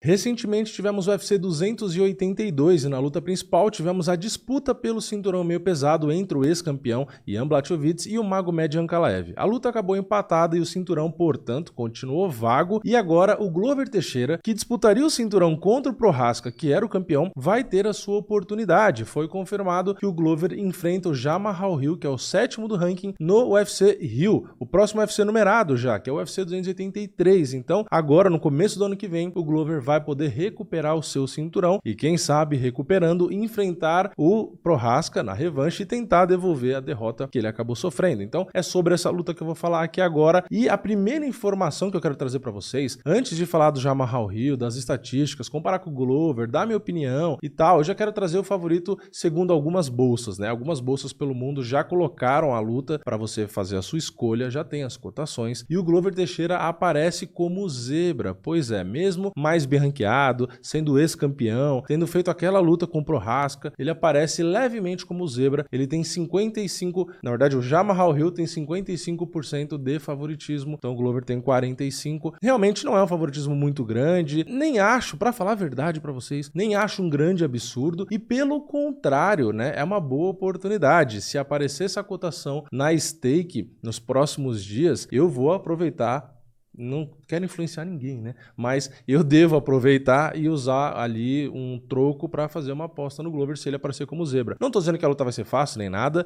Recentemente tivemos o UFC 282 e na luta principal tivemos a disputa pelo cinturão meio pesado entre o ex-campeão Jan Blachowicz e o Magomed Ankalaev. A luta acabou empatada e o cinturão, portanto, continuou vago e agora o Glover Teixeira, que disputaria o cinturão contra o Prochazka, que era o campeão, vai ter a sua oportunidade. Foi confirmado que o Glover enfrenta o Jamahal Hill, que é o 7º do ranking, no UFC Rio, o próximo UFC numerado já, que é o UFC 283. Então, agora no começo do ano que vem, o Glover vai poder recuperar o seu cinturão e, quem sabe, recuperando, enfrentar o Prochazka na revanche e tentar devolver a derrota que ele acabou sofrendo. Então, é sobre essa luta que eu vou falar aqui agora. E a primeira informação que eu quero trazer para vocês, antes de falar do Jamahal Hill, das estatísticas, comparar com o Glover, dar minha opinião e tal, eu já quero trazer o favorito segundo algumas bolsas, né? Algumas bolsas pelo mundo já colocaram a luta para você fazer a sua escolha, já tem as cotações, e o Glover Teixeira aparece como zebra. Pois é, mesmo mais bem ranqueado, sendo ex-campeão, tendo feito aquela luta com o Prochazka, ele aparece levemente como zebra. Ele tem 55%, na verdade o Jamahal Hill tem 55% de favoritismo, então o Glover tem 45%. Realmente não é um favoritismo muito grande, nem acho, pra falar a verdade pra vocês, nem acho um grande absurdo, e pelo contrário, né, é uma boa oportunidade. Se aparecer essa cotação na stake nos próximos dias, eu vou aproveitar. Não quero influenciar ninguém, né? Mas eu devo aproveitar e usar ali um troco para fazer uma aposta no Glover se ele aparecer como zebra. Não tô dizendo que a luta vai ser fácil nem nada.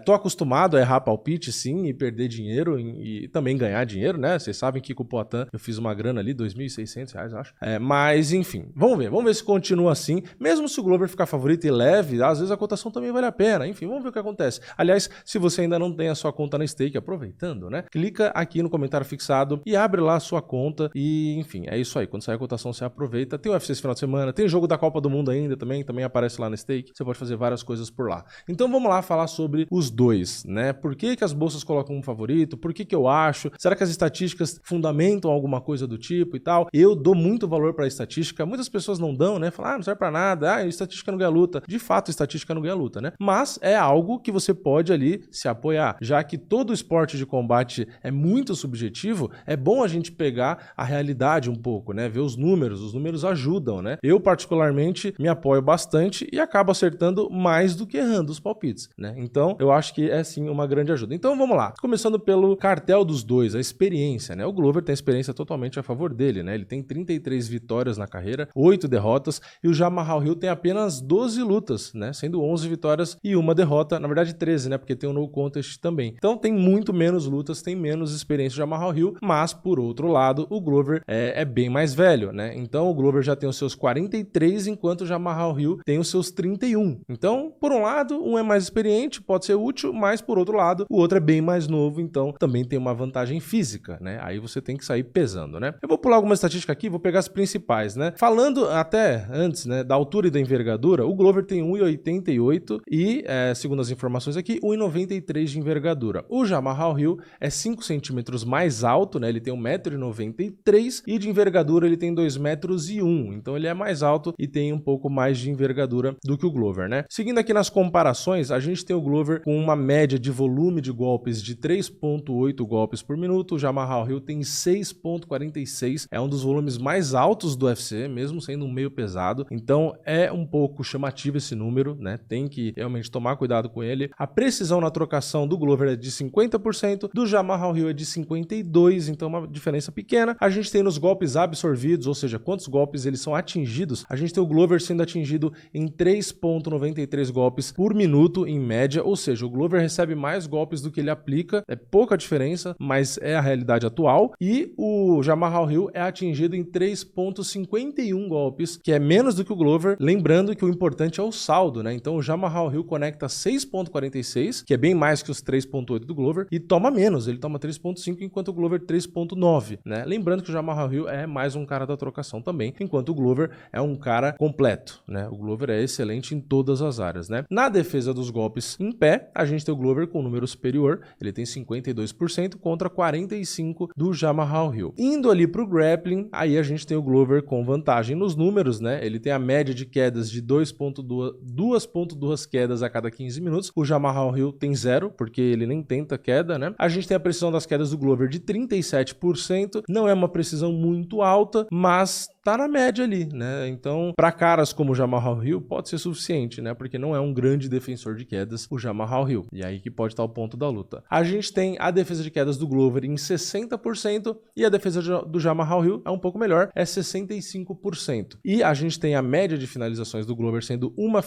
Tô acostumado a errar palpite, sim, e perder dinheiro e também ganhar dinheiro, né? Vocês sabem que com o Poatan eu fiz uma grana ali, R$2.600, acho. Mas, enfim, vamos ver se continua assim. Mesmo se o Glover ficar favorito e leve, às vezes a cotação também vale a pena. Enfim, vamos ver o que acontece. Aliás, se você ainda não tem a sua conta na stake, aproveitando, né? Clica aqui no comentário fixado e abre lá a sua conta e, enfim, é isso aí. Quando sair a cotação, você aproveita. Tem o UFC esse final de semana, tem o jogo da Copa do Mundo ainda também aparece lá na stake. Você pode fazer várias coisas por lá. Então vamos lá falar sobre os dois, né? Por que as bolsas colocam um favorito? Por que eu acho? Será que as estatísticas fundamentam alguma coisa do tipo e tal? Eu dou muito valor para a estatística. Muitas pessoas não dão, né? Falam, não serve para nada. Estatística não ganha luta. De fato, estatística não ganha luta, né? Mas é algo que você pode ali se apoiar. Já que todo esporte de combate é muito subjetivo, é bom a gente pegar a realidade um pouco, né? Ver os números ajudam, né? Eu, particularmente, me apoio bastante e acabo acertando mais do que errando os palpites, né? Então, eu acho que é sim uma grande ajuda. Então, vamos lá. Começando pelo cartel dos dois, a experiência, né? O Glover tem a experiência totalmente a favor dele, né? Ele tem 33 vitórias na carreira, 8 derrotas, e o Jamahal Hill tem apenas 12 lutas, né? Sendo 11 vitórias e uma derrota, na verdade 13, né? Porque tem o no contest também. Então, tem muito menos lutas, tem menos experiência o Jamahal Hill, mas, por outro lado, o Glover é bem mais velho, né? Então, o Glover já tem os seus 43, enquanto o Jamahal Hill tem os seus 31. Então, por um lado, um é mais experiente, pode ser útil, mas, por outro lado, o outro é bem mais novo, então também tem uma vantagem física, né? Aí você tem que sair pesando, né? Eu vou pular alguma estatística aqui, vou pegar as principais, né? Falando até antes, né, da altura e da envergadura, o Glover tem 1,88 e, segundo as informações aqui, 1,93 de envergadura. O Jamahal Hill é 5 centímetros mais alto, né? Ele tem 1,93 m e de envergadura ele tem 2,01 m. Então ele é mais alto e tem um pouco mais de envergadura do que o Glover, né? Seguindo aqui nas comparações, a gente tem o Glover com uma média de volume de golpes de 3,8 golpes por minuto. O Jamahal Hill tem 6,46. É um dos volumes mais altos do UFC, mesmo sendo um meio pesado. Então é um pouco chamativo esse número, né? Tem que realmente tomar cuidado com ele. A precisão na trocação do Glover é de 50%, do Jamahal Hill é de 52%, então uma diferença pequena. A gente tem nos golpes absorvidos, ou seja, quantos golpes eles são atingidos. A gente tem o Glover sendo atingido em 3,93 golpes por minuto em média, ou seja, o Glover recebe mais golpes do que ele aplica. É pouca diferença, mas é a realidade atual. E o Jamahal Hill é atingido em 3,51 golpes, que é menos do que o Glover. Lembrando que o importante é o saldo, né? Então o Jamahal Hill conecta 6,46, que é bem mais que os 3,8 do Glover, e toma menos, ele toma 3,5, enquanto o Glover 3,9, né? Lembrando que o Jamahal Hill é mais um cara da trocação também, enquanto o Glover é um cara completo, né? O Glover é excelente em todas as áreas, né? Na defesa dos golpes em pé, a gente tem o Glover com um número superior, ele tem 52% contra 45% do Jamahal Hill. Indo ali pro grappling, aí a gente tem o Glover com vantagem nos números, né? Ele tem a média de quedas de 2,2 quedas a cada 15 minutos. O Jamahal Hill tem 0, porque ele nem tenta queda, né? A gente tem a precisão das quedas do Glover de 37%. Não é uma precisão muito alta, mas tá na média ali, né? Então, para caras como o Jamahal Hill, pode ser suficiente, né? Porque não é um grande defensor de quedas, o Jamahal Hill. E aí que pode estar o ponto da luta. A gente tem a defesa de quedas do Glover em 60% e a defesa do Jamahal Hill é um pouco melhor, é 65%. E a gente tem a média de finalizações do Glover sendo uma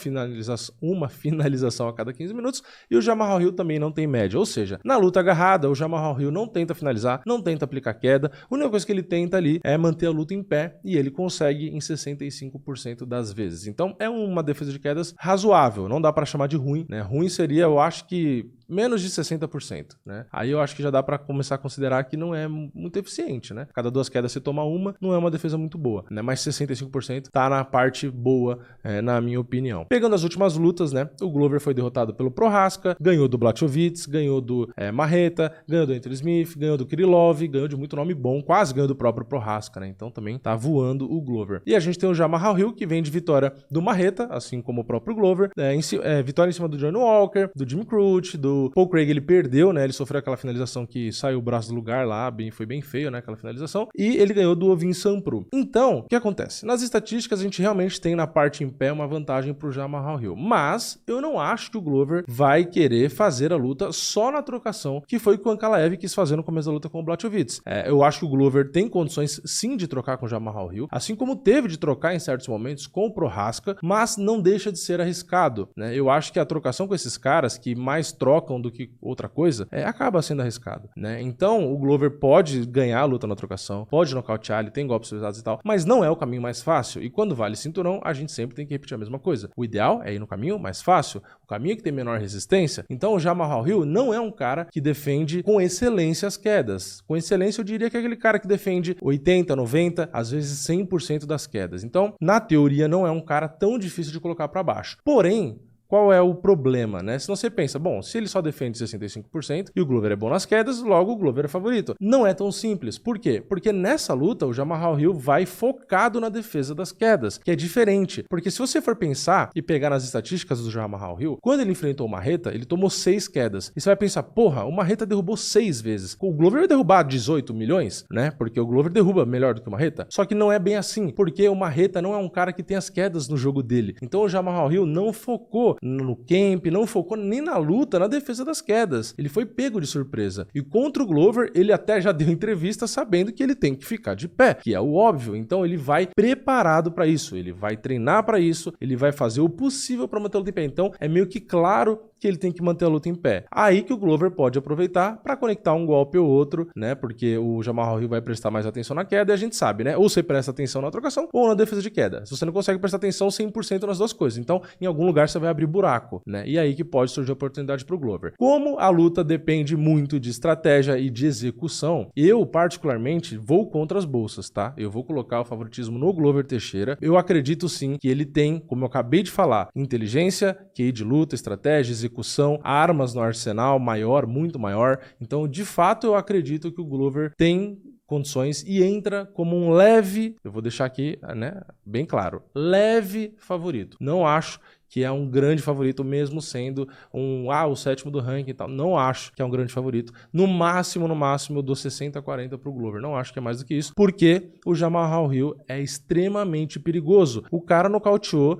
finalização a cada 15 minutos e o Jamahal Hill também não tem média. Ou seja, na luta agarrada, o Jamahal Hill não tenta finalizar, não tenta aplicar queda. A única coisa que ele tenta ali é manter a luta em pé e ele consegue em 65% das vezes. Então é uma defesa de quedas razoável, não dá para chamar de ruim, né? Ruim seria, eu acho que menos de 60%, né? Aí eu acho que já dá para começar a considerar que não é muito eficiente, né? Cada 2 quedas você toma uma, não é uma defesa muito boa, né? Mas 65% tá na parte boa, na minha opinião. Pegando as últimas lutas, né? O Glover foi derrotado pelo Prohaska, ganhou do Blachowicz, ganhou do Marreta, ganhou do Anthony Smith, ganhou do Kirillov, ganhou de muito nome bom, quase ganhou do próprio Prohaska, né? Então também tá voando o Glover. E a gente tem o Jamahal Hill, que vem de vitória do Marreta, assim como o próprio Glover, vitória em cima do Johnny Walker, do Jimmy Crute, do Paul Craig. Ele perdeu, né? Ele sofreu aquela finalização que saiu o braço do lugar lá, foi bem feio, né? Aquela finalização. E ele ganhou do Ovin Sampru. Então, o que acontece? Nas estatísticas, a gente realmente tem na parte em pé uma vantagem pro Jamahal Hill. Mas eu não acho que o Glover vai querer fazer a luta só na trocação, que foi o que o Ankalaev quis fazer no começo da luta com o Blachowicz. Eu acho que o Glover tem condições, sim, de trocar com o Jamahal Hill, assim como teve de trocar em certos momentos com o Prohaska, mas não deixa de ser arriscado, né? Eu acho que a trocação com esses caras, que mais trocam do que outra coisa, acaba sendo arriscado, né? Então, o Glover pode ganhar a luta na trocação, pode nocautear, ele tem golpes pesados e tal, mas não é o caminho mais fácil. E quando vale cinturão, a gente sempre tem que repetir a mesma coisa. O ideal é ir no caminho mais fácil, o caminho que tem menor resistência. Então, o Jamahal Hill não é um cara que defende com excelência as quedas. Com excelência, eu diria que é aquele cara que defende 80, 90, às vezes 100% das quedas. Então, na teoria, não é um cara tão difícil de colocar para baixo. Porém, qual é o problema, né? Se você pensa, bom, se ele só defende 65% e o Glover é bom nas quedas, logo o Glover é favorito. Não é tão simples. Por quê? Porque nessa luta o Jamahal Hill vai focado na defesa das quedas, que é diferente. Porque se você for pensar e pegar nas estatísticas do Jamahal Hill, quando ele enfrentou o Marreta, ele tomou 6 quedas. E você vai pensar, porra, o Marreta derrubou 6 vezes. O Glover vai derrubar 18 milhões, né? Porque o Glover derruba melhor do que o Marreta. Só que não é bem assim, porque o Marreta não é um cara que tem as quedas no jogo dele. Então o Jamahal Hill não focou no camp, não focou nem na luta, na defesa das quedas. Ele foi pego de surpresa. E contra o Glover, ele até já deu entrevista sabendo que ele tem que ficar de pé, que é o óbvio. Então ele vai preparado para isso, ele vai treinar para isso, ele vai fazer o possível para manter a luta em pé. Então é meio que claro que ele tem que manter a luta em pé. Aí que o Glover pode aproveitar para conectar um golpe ou outro, né? Porque o Jamahal Hill vai prestar mais atenção na queda e a gente sabe, né? Ou você presta atenção na trocação ou na defesa de queda. Se você não consegue prestar atenção 100% nas duas coisas, então em algum lugar você vai abrir buraco, né? E aí que pode surgir a oportunidade para o Glover. Como a luta depende muito de estratégia e de execução, eu particularmente vou contra as bolsas, tá? Eu vou colocar o favoritismo no Glover Teixeira. Eu acredito sim que ele tem, como eu acabei de falar, inteligência, QI de luta, estratégia, execução, armas no arsenal maior, muito maior. Então, de fato, eu acredito que o Glover tem condições e entra como um leve, eu vou deixar aqui, né, bem claro, leve favorito. Não acho que é um grande favorito, mesmo sendo o 7º do ranking e tal. Não acho que é um grande favorito. No máximo, eu dou 60-40 pro Glover. Não acho que é mais do que isso, porque o Jamahal Hill é extremamente perigoso. O cara nocauteou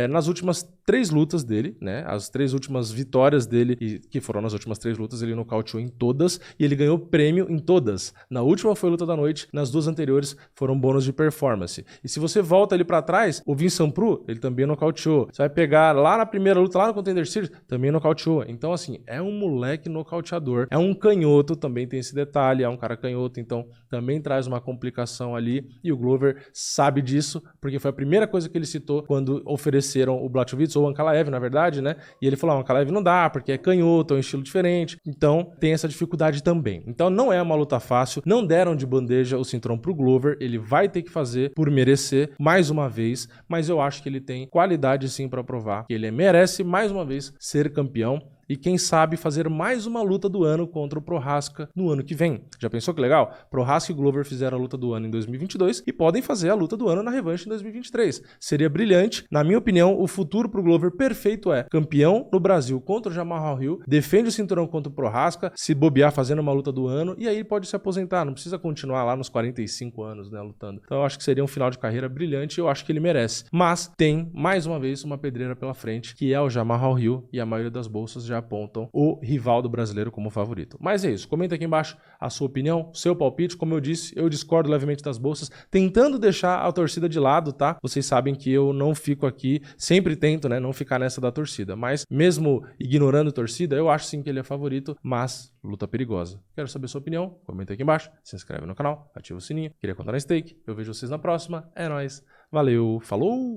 nas últimas 3 lutas dele, né? As 3 últimas vitórias dele, que foram nas últimas 3 lutas, ele nocauteou em todas e ele ganhou prêmio em todas. Na última foi a luta da noite, nas 2 anteriores foram bônus de performance. E se você volta ali pra trás, o Ovin Sampru, ele também nocauteou. Você vai pegar lá na primeira luta, lá no Contender Series, também nocauteou. Então, assim, é um moleque nocauteador. É um canhoto, também tem esse detalhe, é um cara canhoto, então também traz uma complicação ali. E o Glover sabe disso, porque foi a primeira coisa que ele citou quando ofereceram o Blachowicz, ou o Ankalaev, na verdade, né? E ele falou, o Ankalaev não dá, porque é canhoto, é um estilo diferente. Então, tem essa dificuldade também. Então, não é uma luta fácil. Não deram de bandeja o cinturão pro Glover. Ele vai ter que fazer por merecer, mais uma vez. Mas eu acho que ele tem qualidade, sim, para provar que ele merece, mais uma vez, ser campeão. e quem sabe fazer mais uma luta do ano contra o Prochazka no ano que vem. Já pensou que legal? Prochazka e Glover fizeram a luta do ano em 2022 e podem fazer a luta do ano na revanche em 2023. Seria brilhante. Na minha opinião, o futuro pro Glover perfeito é campeão no Brasil contra o Jamahal Hill, defende o cinturão contra o Prochazka, se bobear fazendo uma luta do ano, e aí ele pode se aposentar, não precisa continuar lá nos 45 anos, né, lutando. Então eu acho que seria um final de carreira brilhante e eu acho que ele merece. Mas tem, mais uma vez, uma pedreira pela frente, que é o Jamahal Hill, e a maioria das bolsas já apontam o rival do brasileiro como favorito. Mas é isso, comenta aqui embaixo a sua opinião, seu palpite. Como eu disse, eu discordo levemente das bolsas, tentando deixar a torcida de lado, tá? Vocês sabem que eu não fico aqui, sempre tento, né, não ficar nessa da torcida, mas mesmo ignorando a torcida, eu acho sim que ele é favorito, mas luta perigosa. Quero saber sua opinião, comenta aqui embaixo, se inscreve no canal, ativa o sininho, queria contar na stake, eu vejo vocês na próxima, é nóis, valeu, falou!